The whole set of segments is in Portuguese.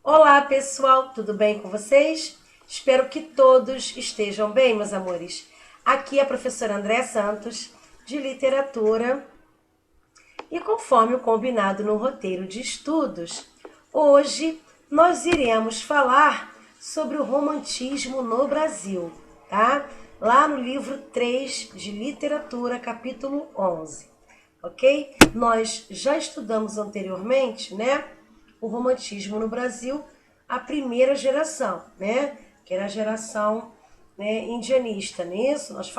Olá, pessoal, tudo bem com vocês? Espero que todos estejam bem, meus amores. Aqui é a professora Andréa Santos, de Literatura, e conforme o combinado no roteiro de estudos, hoje nós iremos falar sobre o romantismo no Brasil, tá? Lá no livro 3 de Literatura, capítulo 11, ok? Nós já estudamos anteriormente, né? O romantismo no Brasil, a primeira geração, né? Que era a geração, né, indianista. Nisso, nós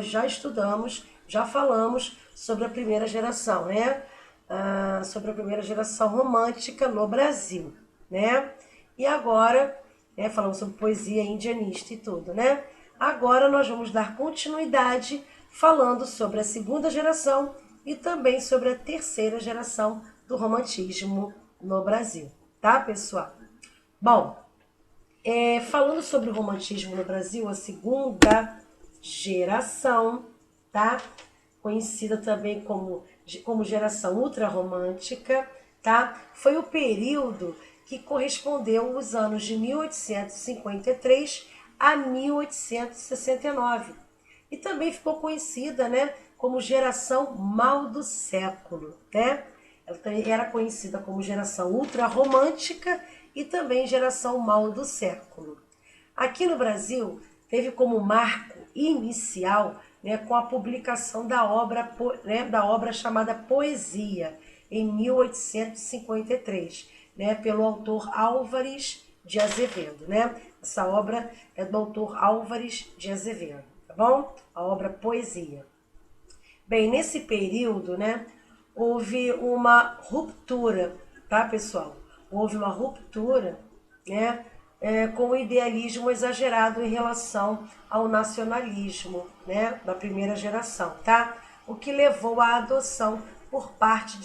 já estudamos, já falamos sobre a primeira geração, né? Sobre a primeira geração romântica no Brasil, né? E agora, né, falamos sobre poesia indianista e tudo, né? Agora nós vamos dar continuidade falando sobre a segunda geração e também sobre a terceira geração do romantismo no Brasil, tá, pessoal? Bom, falando sobre o romantismo no Brasil, a segunda geração, tá? Conhecida também como geração ultrarromântica, tá? Foi o período que correspondeu os anos de 1853 a 1869. E também ficou conhecida, né, como geração mal do século, né? Ela também era conhecida como geração ultrarromântica e também geração mal do século. Aqui no Brasil, teve como marco inicial, né, com a publicação da obra chamada Poesia, em 1853, né, pelo autor Álvares de Azevedo. Né? Essa obra é do autor Álvares de Azevedo, tá bom? A obra Poesia. Bem, nesse período, né, houve uma ruptura, tá, pessoal? Houve uma ruptura, né, com o idealismo exagerado em relação ao nacionalismo, né, da primeira geração, tá? O que levou à adoção por parte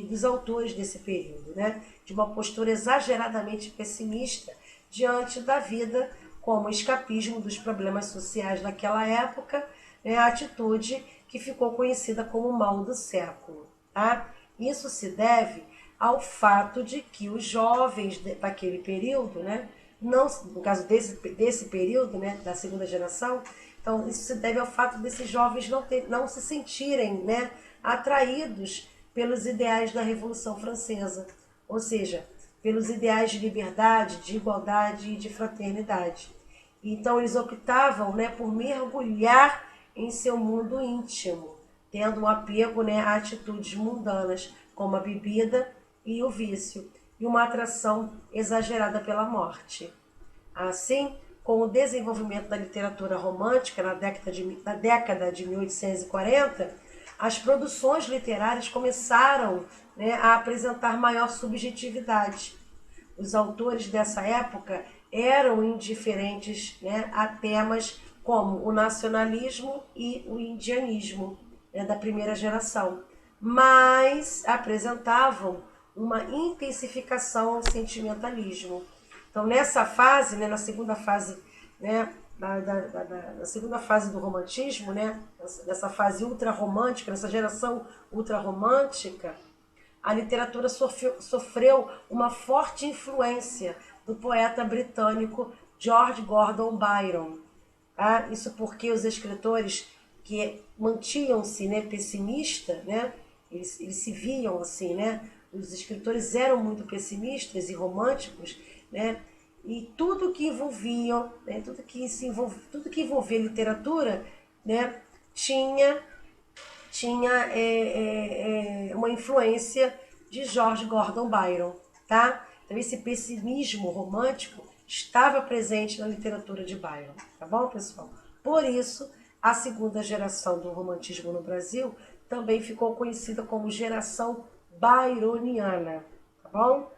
dos autores desse período, né, de uma postura exageradamente pessimista diante da vida como escapismo dos problemas sociais daquela época, né, a atitude que ficou conhecida como o mal do século. Tá? Isso se deve ao fato de que os jovens daquele período, né, não, no caso desse período, né, da segunda geração, então isso se deve ao fato desses jovens não se sentirem, né, atraídos pelos ideais da Revolução Francesa, ou seja, pelos ideais de liberdade, de igualdade e de fraternidade. Então eles optavam, né, por mergulhar em seu mundo íntimo, tendo um apego, né, a atitudes mundanas, como a bebida e o vício, e uma atração exagerada pela morte. Assim, com o desenvolvimento da literatura romântica na década de 1840, as produções literárias começaram, né, a apresentar maior subjetividade. Os autores dessa época eram indiferentes, né, a temas como o nacionalismo e o indianismo, né, da primeira geração, mas apresentavam uma intensificação ao sentimentalismo. Então, nessa fase, né, na segunda fase, né, na segunda fase do romantismo, né, nessa fase ultrarromântica, nessa geração ultrarromântica, a literatura sofreu uma forte influência do poeta britânico George Gordon Byron. Tá? Isso porque os escritores que mantinham-se, né, pessimistas, né, eles se viam assim, né, os escritores eram muito pessimistas e românticos, né, e tudo que envolvia, né, tudo que envolvia literatura, né, tinha uma influência de George Gordon Byron, tá? Então esse pessimismo romântico estava presente na literatura de Byron, tá bom, pessoal? Por isso, a segunda geração do romantismo no Brasil também ficou conhecida como geração byroniana, tá bom?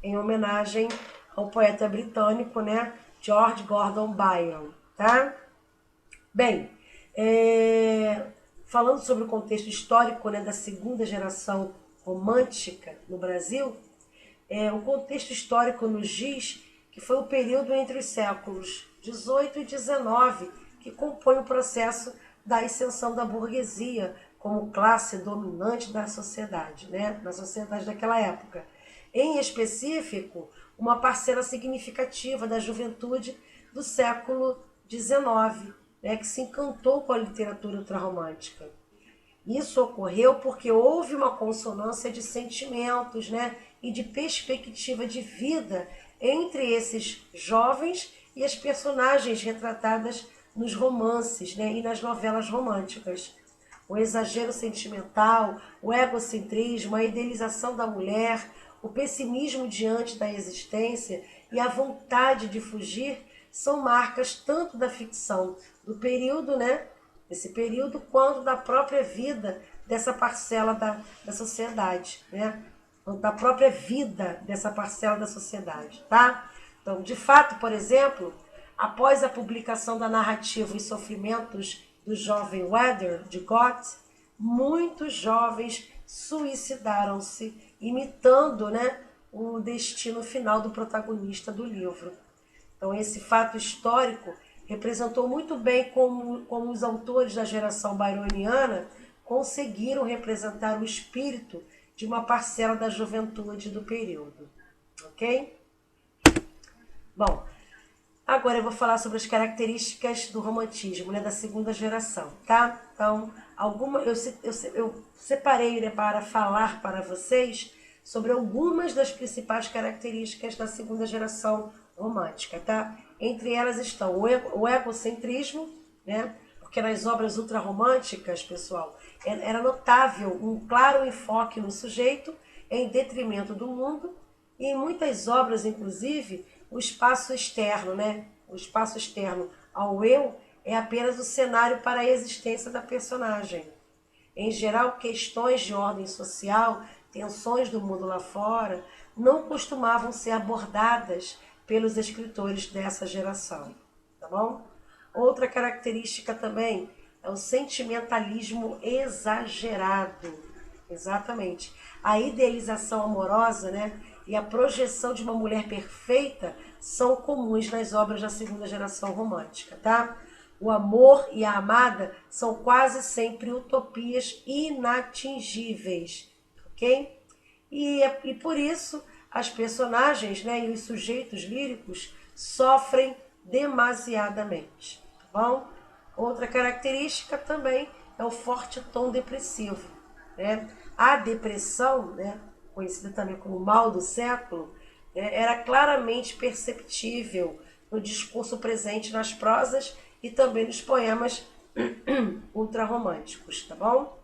Em homenagem ao poeta britânico, né, George Gordon Byron, tá? Bem, falando sobre o contexto histórico, né, da segunda geração romântica no Brasil, o contexto histórico nos diz que foi o período entre os séculos XVIII e XIX que compõe o processo da ascensão da burguesia como classe dominante da sociedade, né, na sociedade daquela época. em específico, uma parcela significativa da juventude do século XIX, né, que se encantou com a literatura ultrarromântica. Isso ocorreu porque houve uma consonância de sentimentos, né, e de perspectiva de vida entre esses jovens e as personagens retratadas nos romances, né, e nas novelas românticas. O exagero sentimental, o egocentrismo, a idealização da mulher, o pessimismo diante da existência e a vontade de fugir são marcas tanto da ficção do período, né, desse período, quanto da própria vida dessa parcela da sociedade, né? Da própria vida dessa parcela da sociedade, tá? Então, de fato, por exemplo, após a publicação da narrativa Os Sofrimentos do Jovem Werther de Goethe, muitos jovens suicidaram-se, imitando, né, o destino final do protagonista do livro. Então, esse fato histórico representou muito bem como os autores da geração byroniana conseguiram representar o espírito de uma parcela da juventude do período. Ok? Bom, agora eu vou falar sobre as características do romantismo, né, da segunda geração, tá? Então, eu separei, né, para falar para vocês sobre algumas das principais características da segunda geração romântica, tá? Entre elas estão o egocentrismo, né? Porque nas obras ultrarromânticas, pessoal, era notável um claro enfoque no sujeito em detrimento do mundo, e em muitas obras, inclusive, o espaço externo, né? O espaço externo ao eu é apenas o cenário para a existência da personagem. Em geral, questões de ordem social, tensões do mundo lá fora, não costumavam ser abordadas pelos escritores dessa geração, tá bom? Outra característica também é o sentimentalismo exagerado. Exatamente. A idealização amorosa, né, e a projeção de uma mulher perfeita são comuns nas obras da segunda geração romântica, tá? O amor e a amada são quase sempre utopias inatingíveis, ok? E por isso as personagens, né, e os sujeitos líricos sofrem demasiadamente, tá bom? Outra característica também é o forte tom depressivo, né? A depressão, né, conhecida também como mal do século, era claramente perceptível no discurso presente nas prosas e também nos poemas ultrarromânticos, tá bom?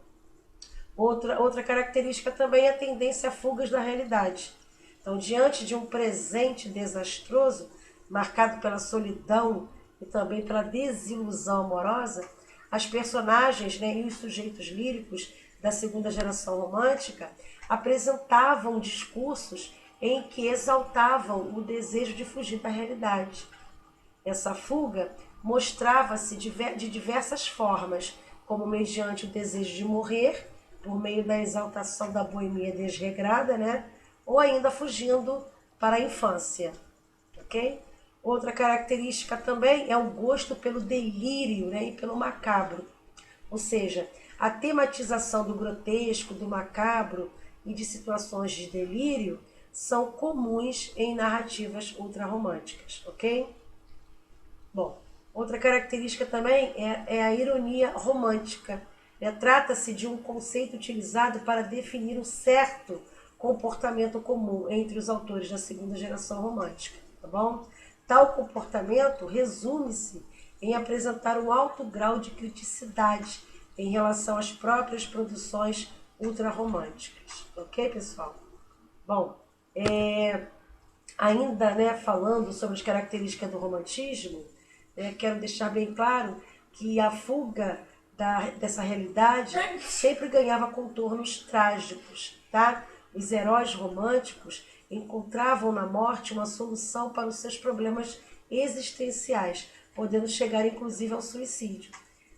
Outra característica também é a tendência a fugas da realidade. Então, diante de um presente desastroso, marcado pela solidão e também pela desilusão amorosa, as personagens, né, e os sujeitos líricos da segunda geração romântica apresentavam discursos em que exaltavam o desejo de fugir da realidade. Essa fuga mostrava-se de diversas formas, como mediante o desejo de morrer, por meio da exaltação da boemia desregrada, né? Ou ainda fugindo para a infância, ok? Outra característica também é o gosto pelo delírio, né, e pelo macabro. Ou seja, a tematização do grotesco, do macabro e de situações de delírio são comuns em narrativas ultrarromânticas, ok? Bom, outra característica também é a ironia romântica. Trata-se de um conceito utilizado para definir um certo comportamento comum entre os autores da segunda geração romântica, tá bom? Tal comportamento resume-se em apresentar um alto grau de criticidade em relação às próprias produções ultrarromânticas, ok, pessoal? Bom, ainda, né, falando sobre as características do romantismo, quero deixar bem claro que a fuga dessa realidade sempre ganhava contornos trágicos, tá? Os heróis românticos encontravam na morte uma solução para os seus problemas existenciais, podendo chegar inclusive ao suicídio.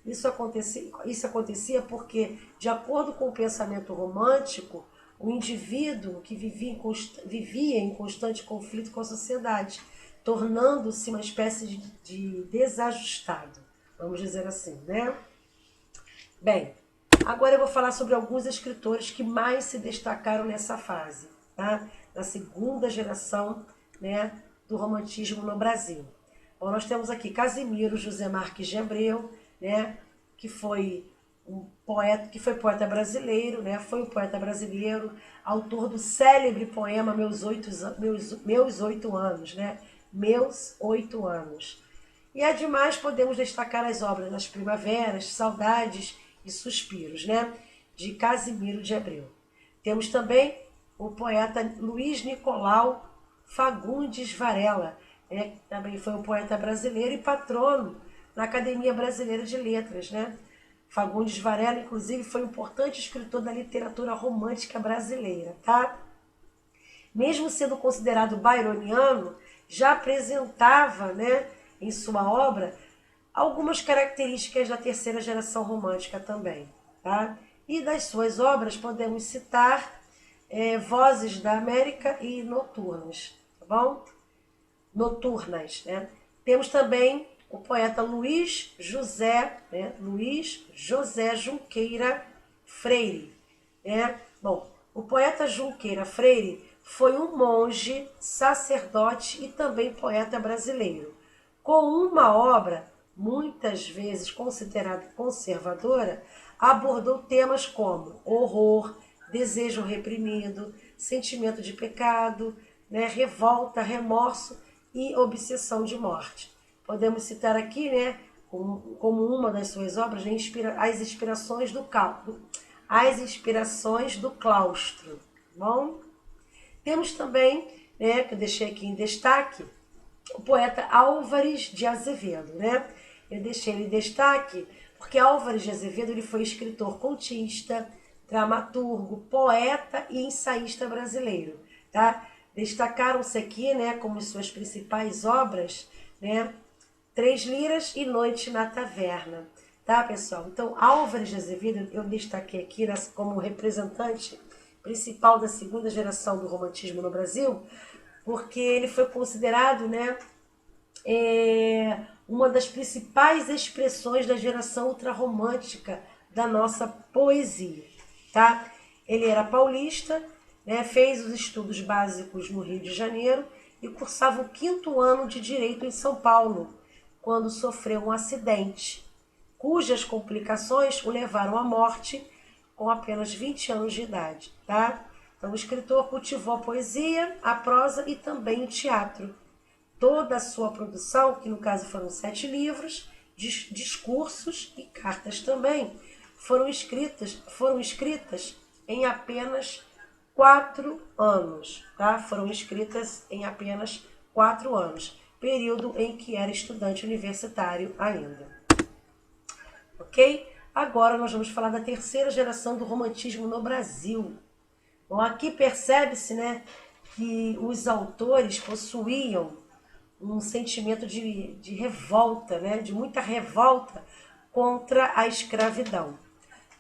Isso acontecia porque, de acordo com o pensamento romântico, o indivíduo que vivia em constante conflito com a sociedade, tornando-se uma espécie de desajustado, vamos dizer assim, né? Bem, agora eu vou falar sobre alguns escritores que mais se destacaram nessa fase, tá? da segunda geração, né, do romantismo no Brasil. Bom, nós temos aqui Casimiro José Marques de Abreu, né, que foi poeta brasileiro, né, foi um poeta brasileiro, autor do célebre poema Meus 8 anos, né, Meus 8 anos. E ademais podemos destacar as obras As Primaveras, Saudades e Suspiros, né, de Casimiro de Abreu. Temos também o poeta Luiz Nicolau Fagundes Varela, né, que também foi um poeta brasileiro e patrono na Academia Brasileira de Letras, né? Fagundes Varela, inclusive, foi um importante escritor da literatura romântica brasileira, tá? Mesmo sendo considerado byroniano, já apresentava, né, em sua obra algumas características da terceira geração romântica também, tá? E das suas obras podemos citar Vozes da América e Noturnas, tá bom? Noturnas, né? Temos também o poeta Luiz José Junqueira Freire, né? Bom, o poeta Junqueira Freire foi um monge, sacerdote e também poeta brasileiro, com uma obra muitas vezes considerada conservadora, abordou temas como horror, desejo reprimido, sentimento de pecado, né, revolta, remorso e obsessão de morte. Podemos citar aqui, né, como uma das suas obras, né, as inspirações do claustro. Bom, temos também, né, que eu deixei aqui em destaque, o poeta Álvares de Azevedo, né? Eu deixei ele em destaque porque Álvares de Azevedo ele foi escritor contista, dramaturgo, poeta e ensaísta brasileiro, tá? Destacaram-se aqui, né, como suas principais obras, né, Três Liras e Noite na Taverna, tá, pessoal? Então, Álvares de Azevedo eu destaquei aqui como representante principal da segunda geração do romantismo no Brasil, porque ele foi considerado, né, uma das principais expressões da geração ultrarromântica da nossa poesia, tá? Ele era paulista, né, fez os estudos básicos no Rio de Janeiro e cursava o 5º ano de Direito em São Paulo, quando sofreu um acidente, cujas complicações o levaram à morte com apenas 20 anos de idade, tá? Então, o escritor cultivou a poesia, a prosa e também o teatro. Toda a sua produção, que no caso foram 7 livros, discursos e cartas também, foram escritas em apenas 4 anos, tá? Foram escritas em apenas 4 anos, período em que era estudante universitário ainda. Ok? Agora nós vamos falar da terceira geração do romantismo no Brasil. Bom, aqui percebe-se, né, que os autores possuíam um sentimento de revolta, né, de muita revolta contra a escravidão,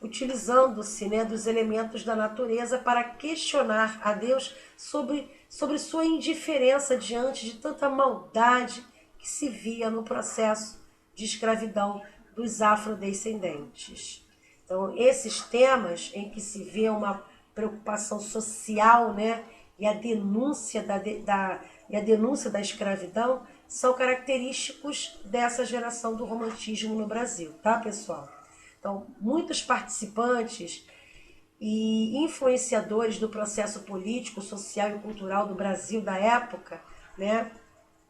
utilizando-se, né, dos elementos da natureza para questionar a Deus sobre sua indiferença diante de tanta maldade que se via no processo de escravidão dos afrodescendentes. Então, esses temas em que se vê uma preocupação social, né, e a denúncia da escravidão são característicos dessa geração do romantismo no Brasil, tá, pessoal? Então, muitos participantes e influenciadores do processo político, social e cultural do Brasil da época, né,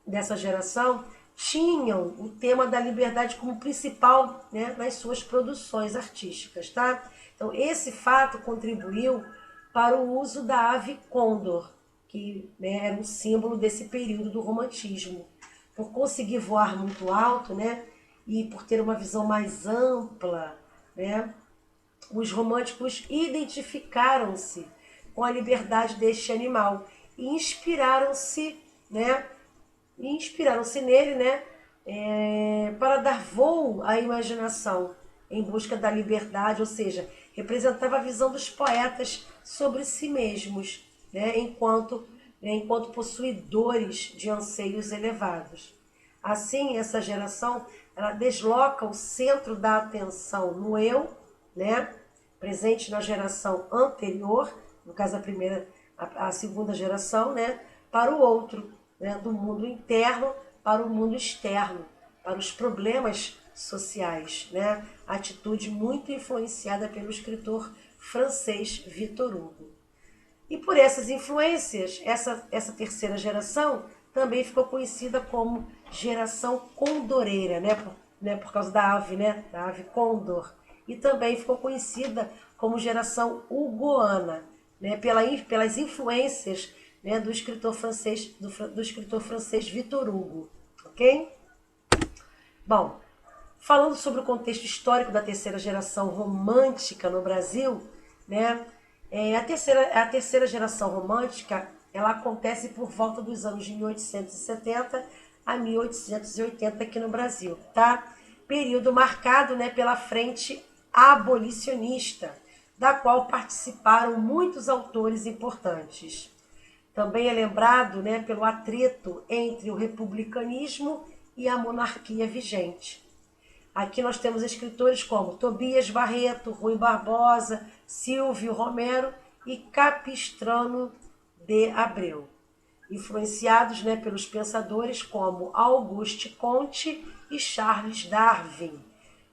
dessa geração, tinham o tema da liberdade como principal, né, nas suas produções artísticas, tá? Então, esse fato contribuiu para o uso da ave côndor, que, né, era um símbolo desse período do romantismo. Por conseguir voar muito alto, né, e por ter uma visão mais ampla, né, os românticos identificaram-se com a liberdade deste animal e inspiraram-se nele, né, para dar voo à imaginação em busca da liberdade, ou seja, representava a visão dos poetas sobre si mesmos, né, enquanto possuidores de anseios elevados. Assim, essa geração ela desloca o centro da atenção no eu, né, presente na geração anterior, no caso a primeira a segunda geração, né, para o outro, né, do mundo interno para o mundo externo, para os problemas sociais, né? Atitude muito influenciada pelo escritor francês Victor Hugo. E por essas influências, essa terceira geração também ficou conhecida como geração condoreira, por causa da ave, né? Da ave condor. E também ficou conhecida como geração hugoana, né? Pelas influências, né, do escritor francês Victor Hugo, ok? Bom, falando sobre o contexto histórico da terceira geração romântica no Brasil, né? A terceira geração romântica, ela acontece por volta dos anos de 1870 a 1880 aqui no Brasil, tá? Período marcado, né, pela frente abolicionista, da qual participaram muitos autores importantes. Também é lembrado, né, pelo atrito entre o republicanismo e a monarquia vigente. Aqui nós temos escritores como Tobias Barreto, Rui Barbosa, Silvio Romero e Capistrano de Abreu, influenciados, né, pelos pensadores como Auguste Comte e Charles Darwin.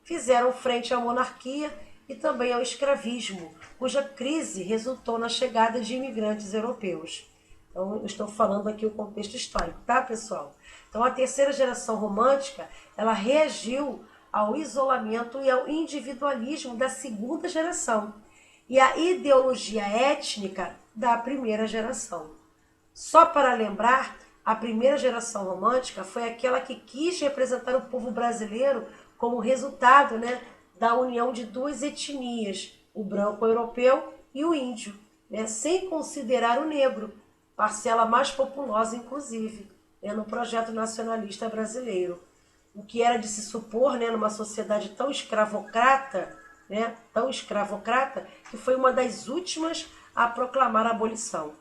Fizeram frente à monarquia e também ao escravismo, cuja crise resultou na chegada de imigrantes europeus. Então, eu estou falando aqui o contexto histórico, tá, pessoal? Então, a terceira geração romântica, ela reagiu ao isolamento e ao individualismo da segunda geração e à ideologia étnica da primeira geração. Só para lembrar, a primeira geração romântica foi aquela que quis representar o povo brasileiro como resultado, né, da união de duas etnias, o branco europeu e o índio, né, sem considerar o negro, parcela mais populosa, inclusive, né, no projeto nacionalista brasileiro. O que era de se supor, né, numa sociedade tão escravocrata, que foi uma das últimas a proclamar a abolição.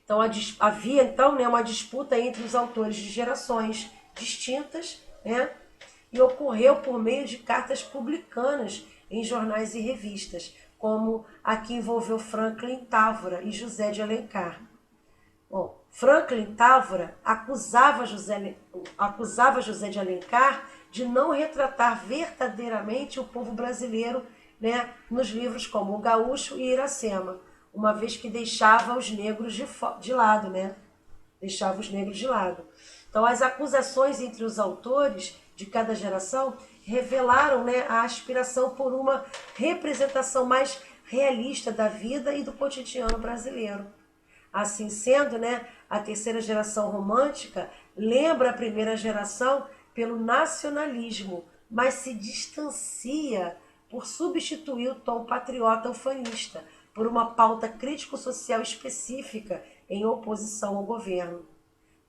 Então havia então, né, uma disputa entre os autores de gerações distintas, né, e ocorreu por meio de cartas publicanas em jornais e revistas, como a que envolveu Franklin Távora e José de Alencar. Bom, Franklin Távora acusava José de Alencar de não retratar verdadeiramente o povo brasileiro, né, nos livros como O Gaúcho e Iracema, uma vez que deixava os negros de lado, né? Deixava os negros de lado. Então, as acusações entre os autores de cada geração revelaram, né, a aspiração por uma representação mais realista da vida e do cotidiano brasileiro. Assim sendo, né, a terceira geração romântica lembra a primeira geração pelo nacionalismo, mas se distancia por substituir o tom patriota ufanista por uma pauta crítico-social específica em oposição ao governo.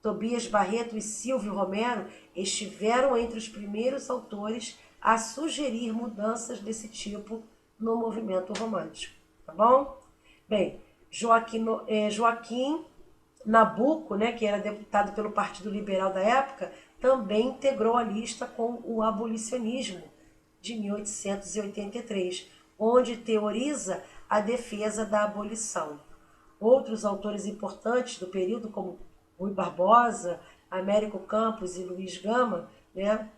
Tobias Barreto e Silvio Romero estiveram entre os primeiros autores a sugerir mudanças desse tipo no movimento romântico. Tá bom? Bem, Joaquim Nabuco, né, que era deputado pelo Partido Liberal da época, também integrou a lista com o abolicionismo de 1883, onde teoriza a defesa da abolição. Outros autores importantes do período, como Rui Barbosa, Américo Campos e Luiz Gama, né,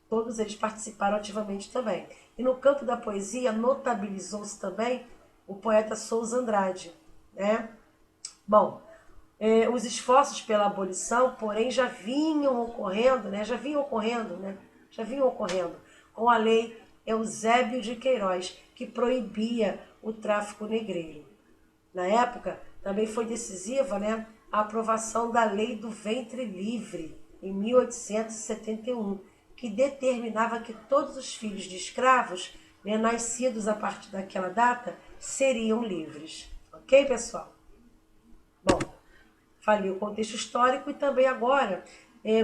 todos eles participaram ativamente também. E no campo da poesia, notabilizou-se também o poeta Souza Andrade, né? Bom, os esforços pela abolição, porém, já vinham ocorrendo, com a lei Eusébio de Queiroz, que proibia o tráfico negreiro. Na época, também foi decisiva, né, a aprovação da Lei do Ventre Livre, em 1871, que determinava que todos os filhos de escravos, né, nascidos a partir daquela data seriam livres. Ok, pessoal? Bom, falei o contexto histórico e também agora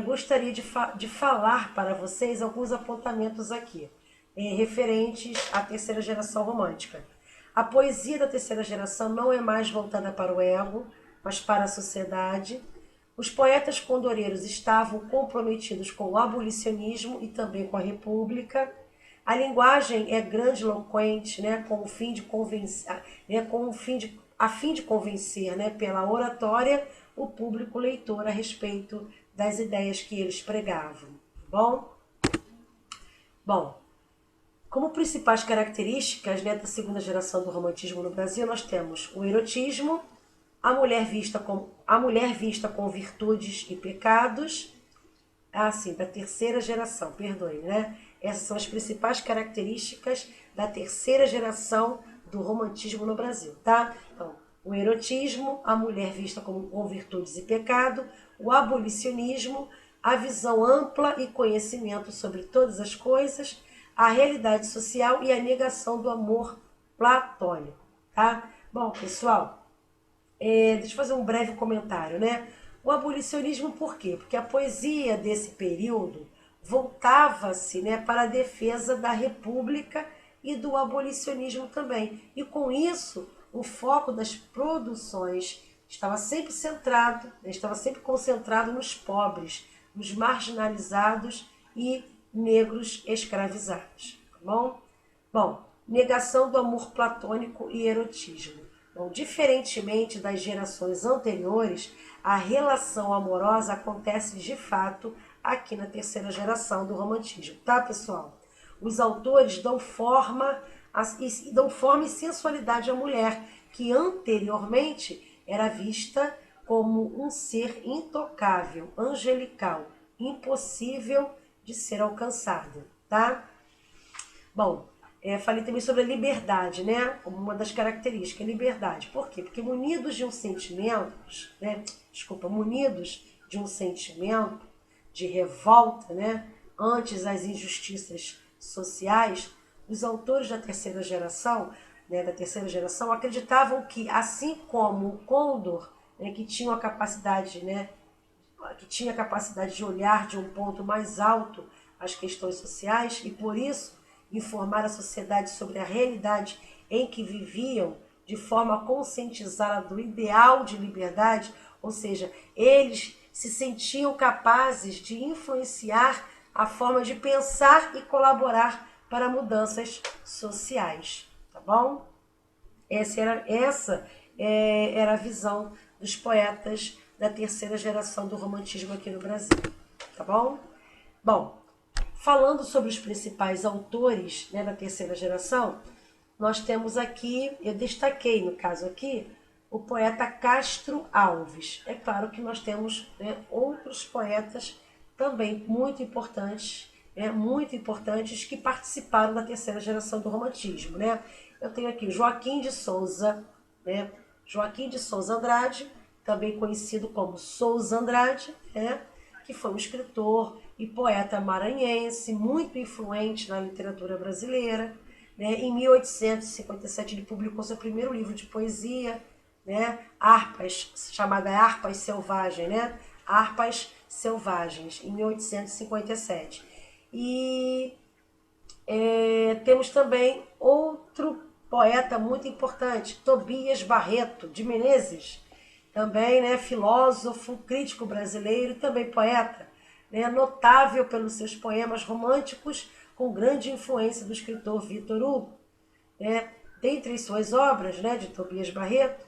gostaria de falar para vocês alguns apontamentos aqui, referentes à terceira geração romântica. A poesia da terceira geração não é mais voltada para o ego, mas para a sociedade. Os poetas condoreiros estavam comprometidos com o abolicionismo e também com a república. A linguagem é grandiloquente, né, com o fim de a fim de convencer, né, pela oratória, o público leitor a respeito das ideias que eles pregavam. Bom, como principais características, né, da segunda geração do romantismo no Brasil, nós temos o erotismo, a mulher vista com virtudes e pecados, da terceira geração, perdoe, né? Essas são as principais características da terceira geração do romantismo no Brasil, tá? Então, o erotismo, a mulher vista com virtudes e pecado, o abolicionismo, a visão ampla e conhecimento sobre todas as coisas, a realidade social e a negação do amor platônico, tá? Bom, pessoal, deixa eu fazer um breve comentário, né? O abolicionismo por quê? Porque a poesia desse período voltava-se, né, para a defesa da república e do abolicionismo também. E com isso, o foco das produções estava sempre centrado, estava sempre concentrado nos pobres, nos marginalizados e negros escravizados. Tá bom? Bom, negação do amor platônico e erotismo. Bom, diferentemente das gerações anteriores, a relação amorosa acontece de fato aqui na terceira geração do romantismo, tá, pessoal? Os autores dão forma e sensualidade à mulher, que anteriormente era vista como um ser intocável, angelical, impossível de ser alcançado, tá? Bom, falei também sobre a liberdade, né? Como uma das características, liberdade. Por quê? Porque munidos de um sentimento, né? Munidos de um sentimento de revolta, né? Ante as injustiças sociais, os autores da terceira geração, né, acreditavam que, assim como o Condor, né, que tinha a capacidade, né, de olhar de um ponto mais alto as questões sociais e, por isso, informar a sociedade sobre a realidade em que viviam, de forma a conscientizá-la do ideal de liberdade, ou seja, eles se sentiam capazes de influenciar a forma de pensar e colaborar para mudanças sociais, tá bom? Essa era a visão dos poetas da terceira geração do romantismo aqui no Brasil, tá bom? Bom, falando sobre os principais autores, né, da terceira geração, nós temos aqui, eu destaquei no caso aqui, o poeta Castro Alves. É claro que nós temos, né, outros poetas também muito importantes que participaram da terceira geração do romantismo, né? Eu tenho aqui Joaquim de Souza, né? Joaquim de Souza Andrade, também conhecido como Souza Andrade, né? Que foi um escritor e poeta maranhense, muito influente na literatura brasileira, né? Em 1857 ele publicou seu primeiro livro de poesia, né? Chamada Harpas Selvagens, né? Harpas Selvagens, em 1857. E temos também outro poeta muito importante, Tobias Barreto de Menezes, também, né, filósofo, crítico brasileiro e também poeta, né, notável pelos seus poemas românticos, com grande influência do escritor Victor Hugo. Né? Dentre as suas obras, né, de Tobias Barreto,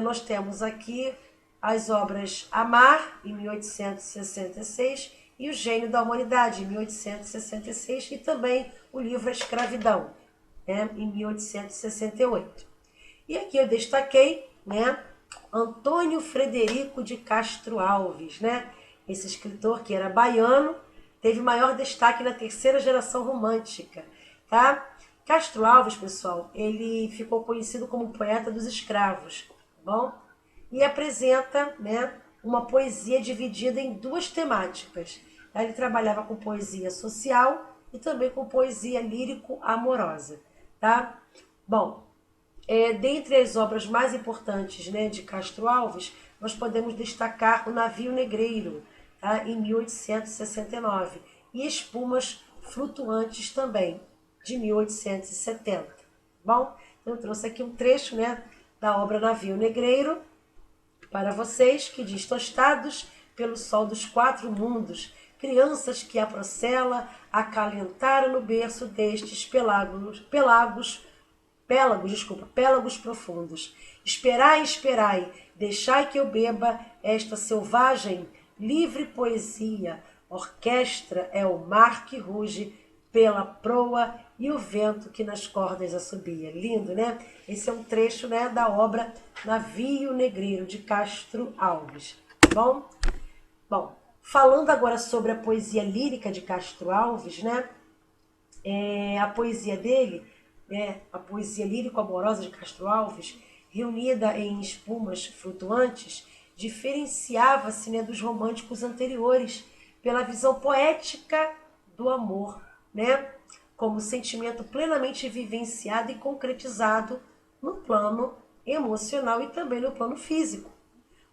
nós temos aqui as obras Amar, em 1866, e O Gênio da Humanidade, em 1866, e também o livro A Escravidão, né, em 1868. E aqui eu destaquei, né, Antônio Frederico de Castro Alves, né? Esse escritor que era baiano, teve maior destaque na terceira geração romântica, tá? Castro Alves, pessoal, ele ficou conhecido como poeta dos escravos, tá bom? E apresenta, né, uma poesia dividida em duas temáticas. Ele trabalhava com poesia social e também com poesia lírico-amorosa, tá? Bom, dentre as obras mais importantes, né, de Castro Alves, nós podemos destacar O Navio Negreiro, tá, em 1869, e Espumas Flutuantes também, de 1870. Bom, então eu trouxe aqui um trecho, né, da obra Navio Negreiro para vocês, que diz: tostados pelo sol dos quatro mundos, crianças que a procela acalentaram no berço destes pélagos profundos. Esperai, esperai, deixai que eu beba esta selvagem, livre poesia. Orquestra é o mar que ruge pela proa e o vento que nas cordas assobia. Lindo, né? Esse é um trecho, né, da obra Navio Negreiro, de Castro Alves. Tá bom, falando agora sobre a poesia lírica de Castro Alves, né? A poesia dele, né, a poesia lírico-amorosa de Castro Alves, reunida em espumas flutuantes, diferenciava-se, né, dos românticos anteriores pela visão poética do amor, né, como sentimento plenamente vivenciado e concretizado no plano emocional e também no plano físico.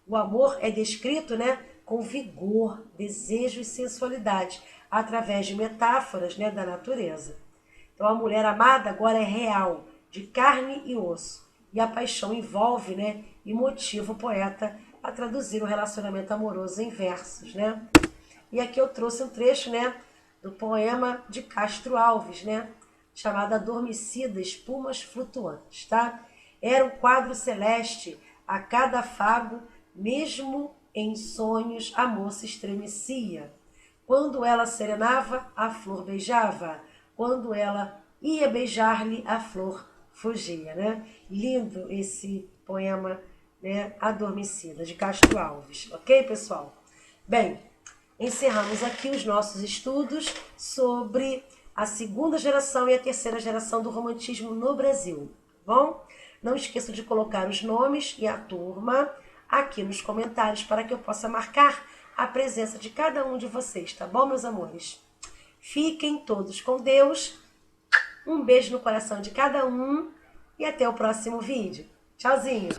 O amor é descrito, né, com vigor, desejo e sensualidade, através de metáforas, né, da natureza. Então a mulher amada agora é real, de carne e osso. E a paixão envolve, né, e motiva o poeta a traduzir o relacionamento amoroso em versos, né? E aqui eu trouxe um trecho, né, do poema de Castro Alves, né, chamado Adormecida, Espumas Flutuantes, tá? Era um quadro celeste, a cada afago, mesmo em sonhos, a moça estremecia. Quando ela serenava, a flor beijava. Quando ela ia beijar-lhe, a flor fugia, né? Lindo esse poema, né, Adormecida, de Castro Alves. Ok, pessoal? Bem, encerramos aqui os nossos estudos sobre a segunda geração e a terceira geração do romantismo no Brasil. Tá bom? Não esqueça de colocar os nomes e a turma aqui nos comentários para que eu possa marcar a presença de cada um de vocês, tá bom, meus amores? Fiquem todos com Deus. Um beijo no coração de cada um e até o próximo vídeo. Tchauzinho!